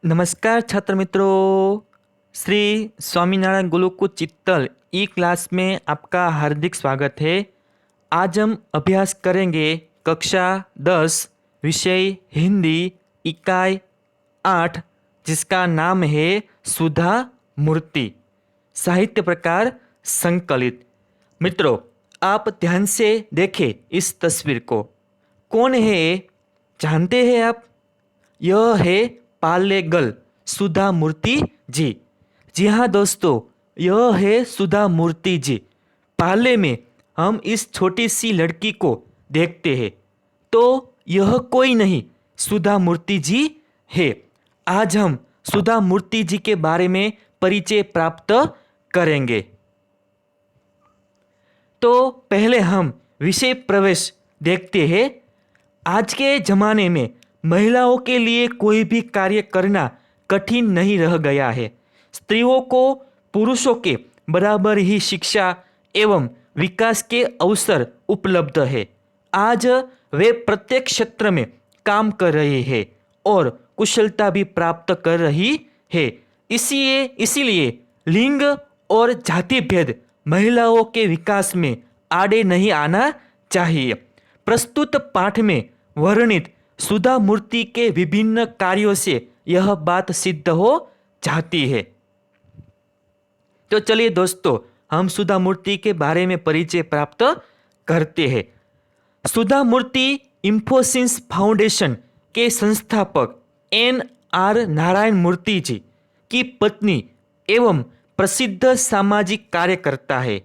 नमस्कार छात्र मित्रों। श्री स्वामीनारायण गुरुकुल चित्तल ई क्लास में आपका हार्दिक स्वागत है। आज हम अभ्यास करेंगे कक्षा 10 विषय हिंदी इकाई 8, जिसका नाम है सुधा मूर्ति, साहित्य प्रकार संकलित। मित्रों, आप ध्यान से देखें इस तस्वीर को। कौन है ये? जानते हैं आप? यह है पालेगल सुधा मूर्ति जी। जी हाँ दोस्तों, यह है सुधा मूर्ति जी। पाले में हम इस छोटी सी लड़की को देखते हैं, तो यह कोई नहीं, सुधा मूर्ति जी है। आज हम सुधा मूर्ति जी के बारे में परिचय प्राप्त करेंगे। तो पहले हम विषय प्रवेश देखते हैं। आज के ज़माने में महिलाओं के लिए कोई भी कार्य करना कठिन नहीं रह गया है। स्त्रियों को पुरुषों के बराबर ही शिक्षा एवं विकास के अवसर उपलब्ध है। आज वे प्रत्येक क्षेत्र में काम कर रही है और कुशलता भी प्राप्त कर रही है। इसीलिए लिंग और जाति भेद महिलाओं के विकास में आड़े नहीं आना चाहिए। प्रस्तुत पाठ में वर्णित सुधा मूर्ति के विभिन्न कार्यों से यह बात सिद्ध हो जाती है। तो चलिए दोस्तों, हम सुधा मूर्ति के बारे में परिचय प्राप्त करते हैं। सुधा मूर्ति इंफोसिस फाउंडेशन के संस्थापक N.R. नारायण मूर्ति जी की पत्नी एवं प्रसिद्ध सामाजिक कार्यकर्ता है।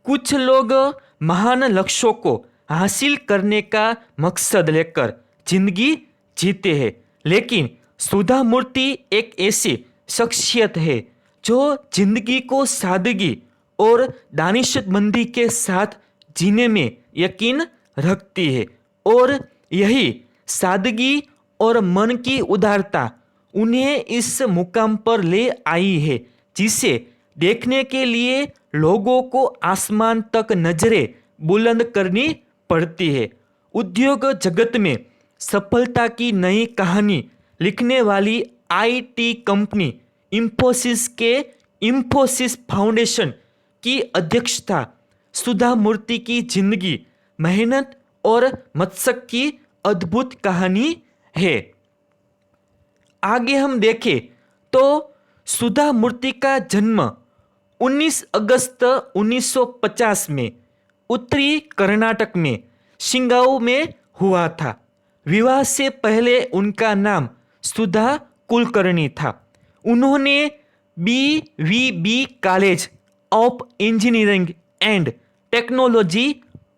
कुछ लोग महान लक्ष्यों को हासिल करने का मकसद लेकर जिंदगी जीते हैं, लेकिन सुधा मूर्ति एक ऐसी शख्सियत है जो जिंदगी को सादगी और दानिशमंदी के साथ जीने में यकीन रखती है, और यही सादगी और मन की उदारता उन्हें इस मुकाम पर ले आई है, जिसे देखने के लिए लोगों को आसमान तक नजरें बुलंद करनी पड़ती है। उद्योग जगत में सफलता की नई कहानी लिखने वाली IT कंपनी इंफोसिस के इंफोसिस फाउंडेशन की अध्यक्षता सुधा मूर्ति की जिंदगी, मेहनत और मशक्कत की अद्भुत कहानी है। आगे हम देखें तो सुधा मूर्ति का जन्म 19 अगस्त 1950 में उत्तरी कर्नाटक में शिंगाऊ में हुआ था। विवाह से पहले उनका नाम सुधा कुलकर्णी था। उन्होंने BVB college of engineering and technology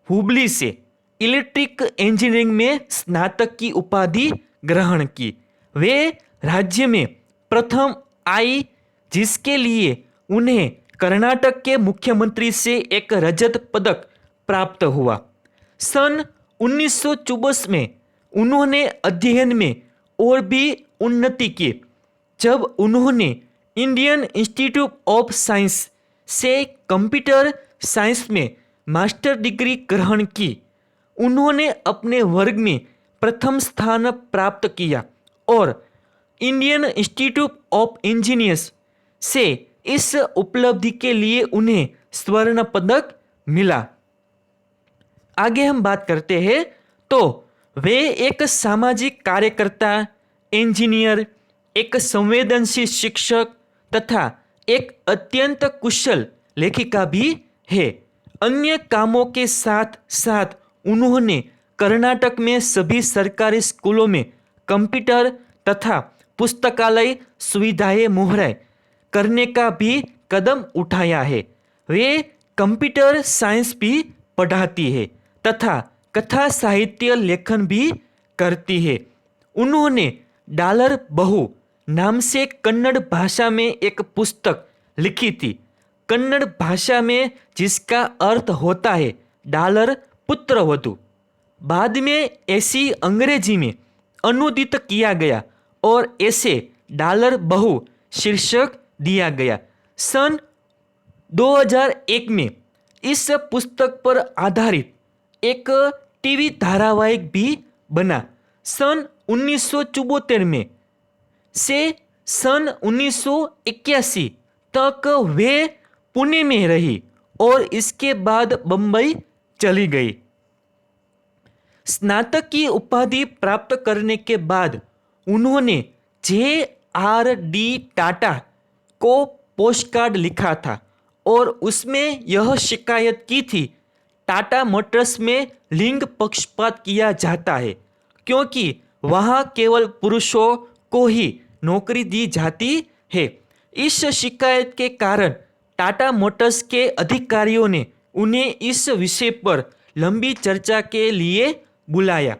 Hubli से इलेक्ट्रिक इंजीनियरिंग में स्नातक की उपाधि ग्रहण की। वे राज्य में प्रथम आई, जिसके लिए उन्हें कर्नाटक के मुख्यमंत्री से एक रजत पदक प्राप्त हुआ। सन 1924 में उन्होंने अध्ययन में और भी उन्नति की, जब उन्होंने इंडियन इंस्टीट्यूट ऑफ साइंस से कंप्यूटर साइंस में मास्टर डिग्री ग्रहण की। उन्होंने अपने वर्ग में प्रथम स्थान प्राप्त किया और इंडियन इंस्टीट्यूट ऑफ इंजीनियर्स से इस उपलब्धि के लिए उन्हें स्वर्ण पदक मिला। आगे हम बात करते हैं तो वे एक सामाजिक कार्यकर्ता, इंजीनियर, एक संवेदनशील शिक्षक तथा एक अत्यंत कुशल लेखिका भी है। अन्य कामों के साथ साथ उन्होंने कर्नाटक में सभी सरकारी स्कूलों में कंप्यूटर तथा पुस्तकालय सुविधाएं मुहैया करने का भी कदम उठाया है। वे कंप्यूटर साइंस भी पढ़ाती है तथा कथा साहित्य लेखन भी करती है। उन्होंने डॉलर बहू नाम से कन्नड़ भाषा में एक पुस्तक लिखी थी। कन्नड़ भाषा में जिसका अर्थ होता है डॉलर पुत्रवधू। बाद में ऐसी अंग्रेजी में अनुदित किया गया और ऐसे डॉलर बहू शीर्षक दिया गया। सन 2001 में इस पुस्तक पर आधारित एक टीवी धारावाहिक भी बना। सन 1974 में से सन 1981 तक वे पुणे में रही और इसके बाद बम्बई चली गई। स्नातक की उपाधि प्राप्त करने के बाद उन्होंने J.R.D. टाटा को पोस्टकार्ड लिखा था और उसमें यह शिकायत की थी टाटा मोटर्स में लिंग पक्षपात किया जाता है क्योंकि वहां केवल पुरुषों को ही नौकरी दी जाती है। इस शिकायत के कारण टाटा मोटर्स के अधिकारियों ने उन्हें इस विषय पर लंबी चर्चा के लिए बुलाया।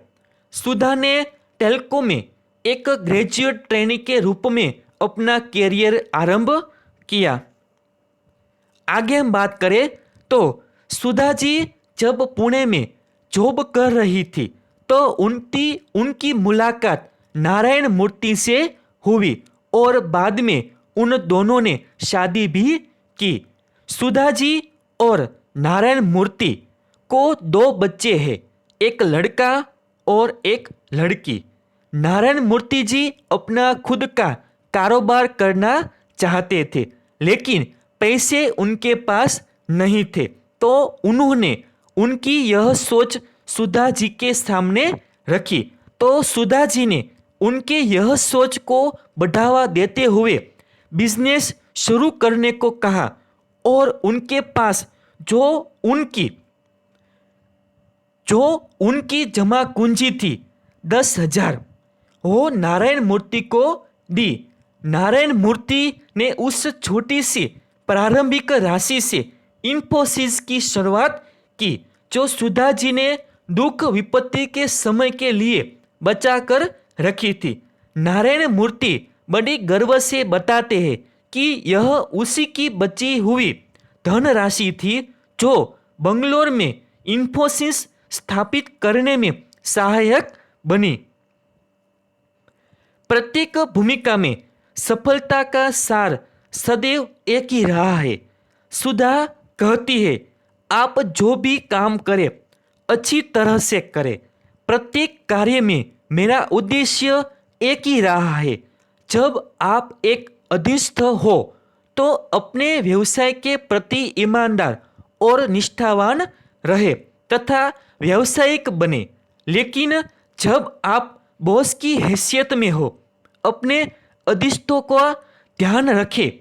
सुधा ने टेल्को में एक ग्रेजुएट ट्रेनी के रूप में अपना कैरियर आरंभ किया। आगे हम बात करें तो सुधा जी जब पुणे में जॉब कर रही थी तो उनकी मुलाकात नारायण मूर्ति से हुई और बाद में उन दोनों ने शादी भी की। सुधा जी और नारायण मूर्ति को 2 बच्चे हैं, एक लड़का और एक लड़की। नारायण मूर्ति जी अपना खुद का कारोबार करना चाहते थे लेकिन पैसे उनके पास नहीं थे, तो उन्होंने उनकी यह सोच सुधा जी के सामने रखी। तो सुधा जी ने उनके यह सोच को बढ़ावा देते हुए बिजनेस शुरू करने को कहा और उनके पास जो उनकी जमा पूंजी थी 10,000 वो नारायण मूर्ति को दी। नारायण मूर्ति ने उस छोटी सी प्रारंभिक राशि से इंफोसिस की शुरुआत की जो सुधा जी ने दुख विपत्ति के समय के लिए बचाकर रखी थी। नारायण मूर्ति बड़ी गर्व से बताते हैं कि यह उसी की बची हुई धनराशि थी जो बंगलोर में इंफोसिस स्थापित करने में सहायक बनी। प्रत्येक भूमिका में सफलता का सार सदैव एक ही रहा है। सुधा कहती है, आप जो भी काम करें अच्छी तरह से करें। प्रत्येक कार्य में मेरा उद्देश्य एक ही रहा है। जब आप एक अधीनस्थ हो तो अपने व्यवसाय के प्रति ईमानदार और निष्ठावान रहे तथा व्यावसायिक बने, लेकिन जब आप बॉस की हैसियत में हो अपने अधीनस्थों का ध्यान रखें।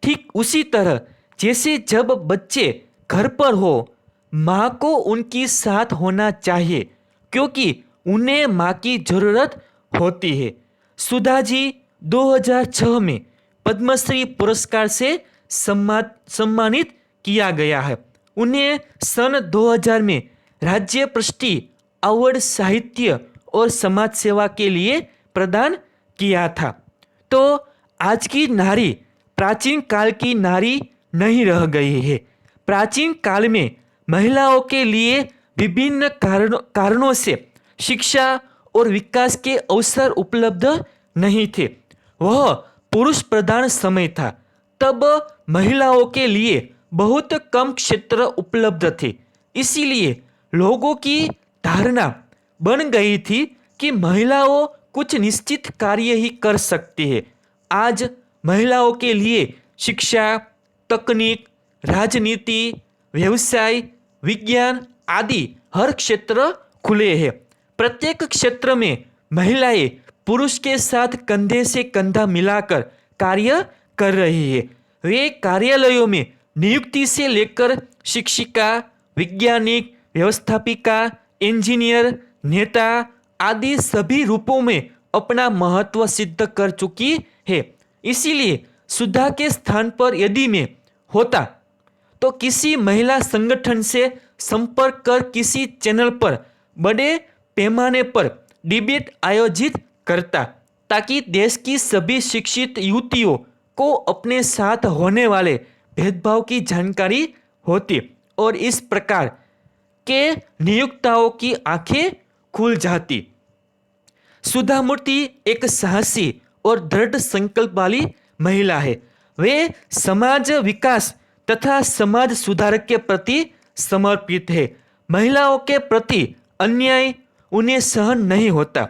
ठीक उसी तरह जैसे जब बच्चे घर पर हो माँ को उनकी साथ होना चाहिए क्योंकि उन्हें माँ की जरूरत होती है। सुधा जी 2006 में पद्मश्री पुरस्कार से सम्मानित किया गया है। उन्हें सन 2000 में राज्य प्रशस्ति अवार्ड साहित्य और समाज सेवा के लिए प्रदान किया था। तो आज की नारी प्राचीन काल की नारी नहीं रह गई है। प्राचीन काल में महिलाओं के लिए विभिन्न कारणों से शिक्षा और विकास के अवसर उपलब्ध नहीं थे। वह पुरुष प्रधान समय था। तब महिलाओं के लिए बहुत कम क्षेत्र उपलब्ध थे, इसीलिए लोगों की धारणा बन गई थी कि महिलाओं कुछ निश्चित कार्य ही कर सकती है। आज महिलाओं के लिए शिक्षा, तकनीक, राजनीति, व्यवसाय, विज्ञान आदि हर क्षेत्र खुले हैं। प्रत्येक क्षेत्र में महिलाएं पुरुष के साथ कंधे से कंधा मिलाकर कार्य कर रही है। वे कार्यालयों में नियुक्ति से लेकर शिक्षिका, वैज्ञानिक, व्यवस्थापिका, इंजीनियर, नेता आदि सभी रूपों में अपना महत्व सिद्ध कर चुकी है। इसीलिए सुधा के स्थान पर यदि मैं होता तो किसी महिला संगठन से संपर्क कर किसी चैनल पर बड़े पैमाने पर डिबेट आयोजित करता ताकि देश की सभी शिक्षित युवतियों को अपने साथ होने वाले भेदभाव की जानकारी होती और इस प्रकार के नियोक्ताओं की आंखें खुल जाती। सुधा मूर्ति एक साहसी और दृढ़ संकल्प वाली महिला है। वे समाज विकास तथा समाज सुधार के प्रति समर्पित है। महिलाओं के प्रति अन्याय उन्हें सहन नहीं होता।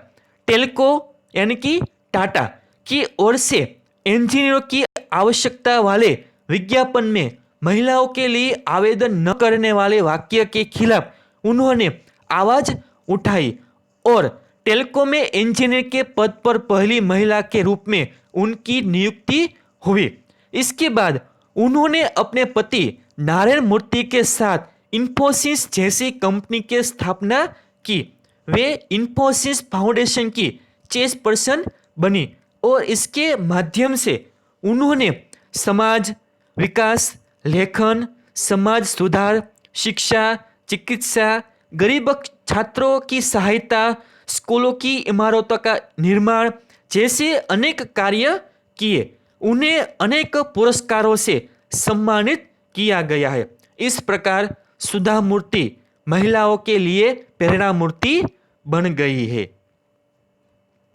टेल्को यानी कि टाटा की ओर से इंजीनियरों की आवश्यकता वाले विज्ञापन में महिलाओं के लिए आवेदन न करने वाले वाक्य के खिलाफ उन्होंने आवाज उठाई और टेलीकॉम में इंजीनियर के पद पर पहली महिला के रूप में उनकी नियुक्ति हुई। इसके बाद उन्होंने अपने पति नारायण मूर्ति के साथ इन्फोसिस जैसी कंपनी की स्थापना की। वे इन्फोसिस फाउंडेशन की चेयरपर्सन बनी और इसके माध्यम से उन्होंने समाज विकास, लेखन, समाज सुधार, शिक्षा, चिकित्सा, गरीब छात्रों की सहायता, स्कूलों की इमारतों का निर्माण जैसे अनेक कार्य किए। उन्हें अनेक पुरस्कारों से सम्मानित किया गया है। इस प्रकार सुधा मूर्ति महिलाओं के लिए प्रेरणा मूर्ति बन गई है।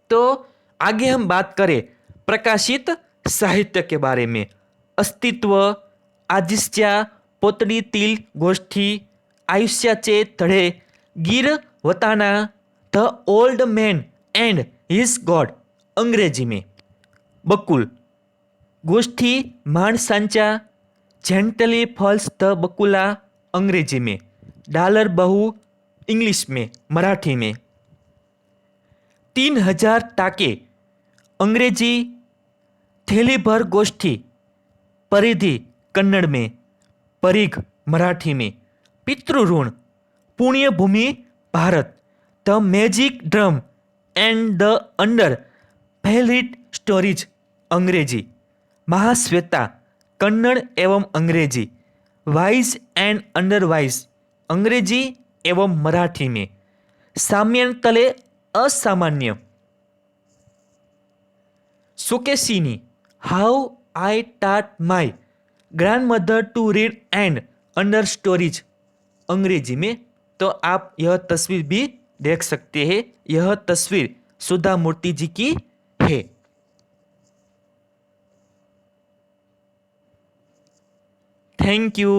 तो आगे हम बात करें प्रकाशित साहित्य के बारे में। अस्तित्व, आजिष्च्या पोतडीतील गोष्टी, आयुष्याचे धडे, गीर वताना, the old man and his god अंग्रेजी में, बकुल, गोष्टी माणसांच्या, जेंटली फॉल्स द बकुला अंग्रेजी में, डॉलर बहू इंग्लिश में, मराठी में, 3000 टाके अंग्रेजी, थैली भर गोष्ठी परिधि कन्नड़ में, परिघ मराठी में, पितृऋण पुण्य भूमि Bharat, the magic drum and the and other favourite stories अंग्रेजी, महाश्वेता कन्नड़ एवं अंग्रेजी, वाइज एंड अंडर वाइज अंग्रेजी एवं मराठी में, साम्यन तले असामान्य, सुकेसिनी how I taught my grandmother to read and other stories स्टोरीज अंग्रेजी में। तो आप यह तस्वीर भी देख सकते हैं। यह तस्वीर सुधा मूर्ति जी की है। Thank you.